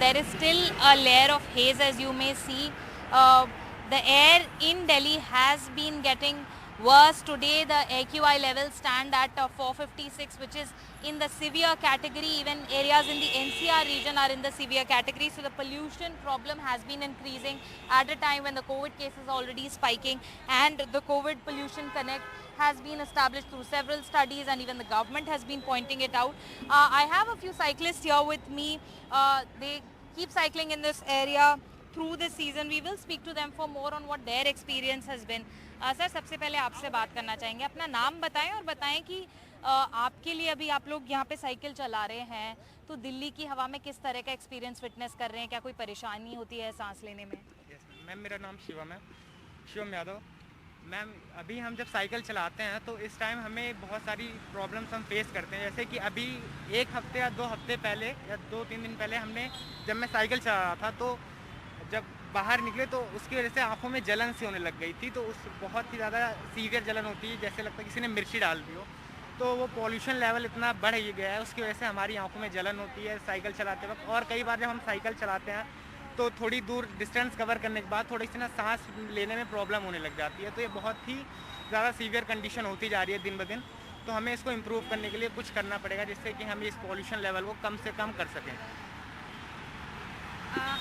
there is still a layer of haze, as you may see. Uh, the air in Delhi has been getting worse. Today the AQI levels stand at 456, which is in the severe category. Even areas in the NCR region are in the severe category. So the pollution problem has been increasing at a time when the COVID cases are already spiking, and the COVID Pollution Connect has been established through several studies, and even the government has been pointing it out. I have a few cyclists here with me. They keep cycling in this area through the season. We will speak to them for more on what their experience has been. Sir, सबसे पहले आपसे बात करना चाहेंगे, अपना नाम बताएं और बताएं कि आपके लिए अभी आप लोग यहाँ पे साइकिल चला रहे हैं तो दिल्ली की हवा में किस तरह का एक्सपीरियंस विटनेस कर रहे हैं, क्या कोई परेशानी होती है सांस लेने में? मैम, मेरा नाम शिवम है, शिवम यादव। मैम, अभी हम जब साइकिल चलाते हैं तो इस टाइम हमें बहुत सारी प्रॉब्लम्स हम फेस करते हैं। जैसे कि अभी एक हफ्ते या 2 हफ्ते पहले या 2-3 दिन पहले जब मैं साइकिल चला रहा था तो जब बाहर निकले तो उसकी वजह से आंखों में जलन सी होने लग गई थी। तो उस बहुत ही ज़्यादा सीवियर जलन होती है, जैसे लगता है किसी ने मिर्ची डाल दी हो। तो वो पॉल्यूशन लेवल इतना बढ़ ही गया है, उसकी वजह से हमारी आंखों में जलन होती है साइकिल चलाते वक्त। और कई बार जब हम साइकिल चलाते हैं तो थोड़ी दूर डिस्टेंस कवर करने के बाद थोड़ी सी ना सांस लेने में प्रॉब्लम होने लग जाती है। तो ये बहुत ही ज़्यादा सीवियर कंडीशन होती जा रही है दिन ब दिन। तो हमें इसको इम्प्रूव करने के लिए कुछ करना पड़ेगा, जिससे कि हम इस पॉल्यूशन लेवल को कम से कम कर सकें।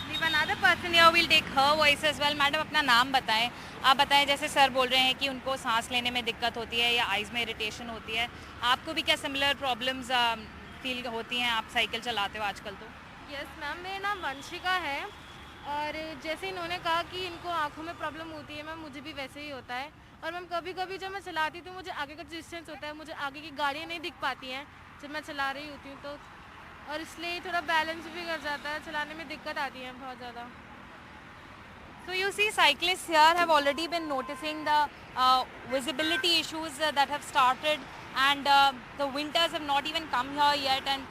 We have another person here. We'll take her voice as well. Madam, अपना नाम बताएं। आप बताएं, जैसे सर बोल रहे हैं कि उनको सांस लेने में दिक्कत होती है या आइज़ में इरिटेशन होती है, आपको भी क्या सिमिलर प्रॉब्लम्स फील होती हैं? आप साइकिल चलाते हो आजकल तो? यस मैम, मेरा नाम वंशिका है और जैसे इन्होंने कहा कि इनको आँखों में प्रॉब्लम होती है मैम, मुझे भी वैसे ही होता है। और मैम कभी कभी जब मैं चलाती हूँ तो मुझे आगे का डिस्टेंस होता है, मुझे आगे की गाड़ियाँ नहीं दिख पाती हैं जब मैं चला रही होती हूँ, तो और इसलिए थोड़ा बैलेंस भी कर जाता है, चलाने में दिक्कत आती है बहुत ज़्यादा। So you see, cyclists here have already been noticing the visibility issues that have started, and the winters have not even come here yet, and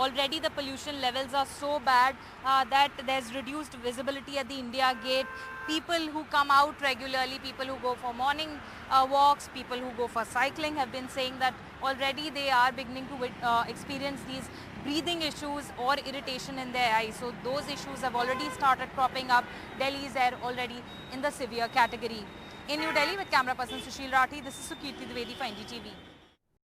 already the pollution levels are so bad that there's reduced visibility at the India Gate. People who come out regularly, people who go for morning walks, people who go for cycling have been saying that already they are beginning to experience these breathing issues or irritation in their eyes. So those issues have already started cropping up. Delhi is there already in the severe category. In New Delhi with camera person Sushil Rathi, this is Sukirti Dwivedi for NDTV.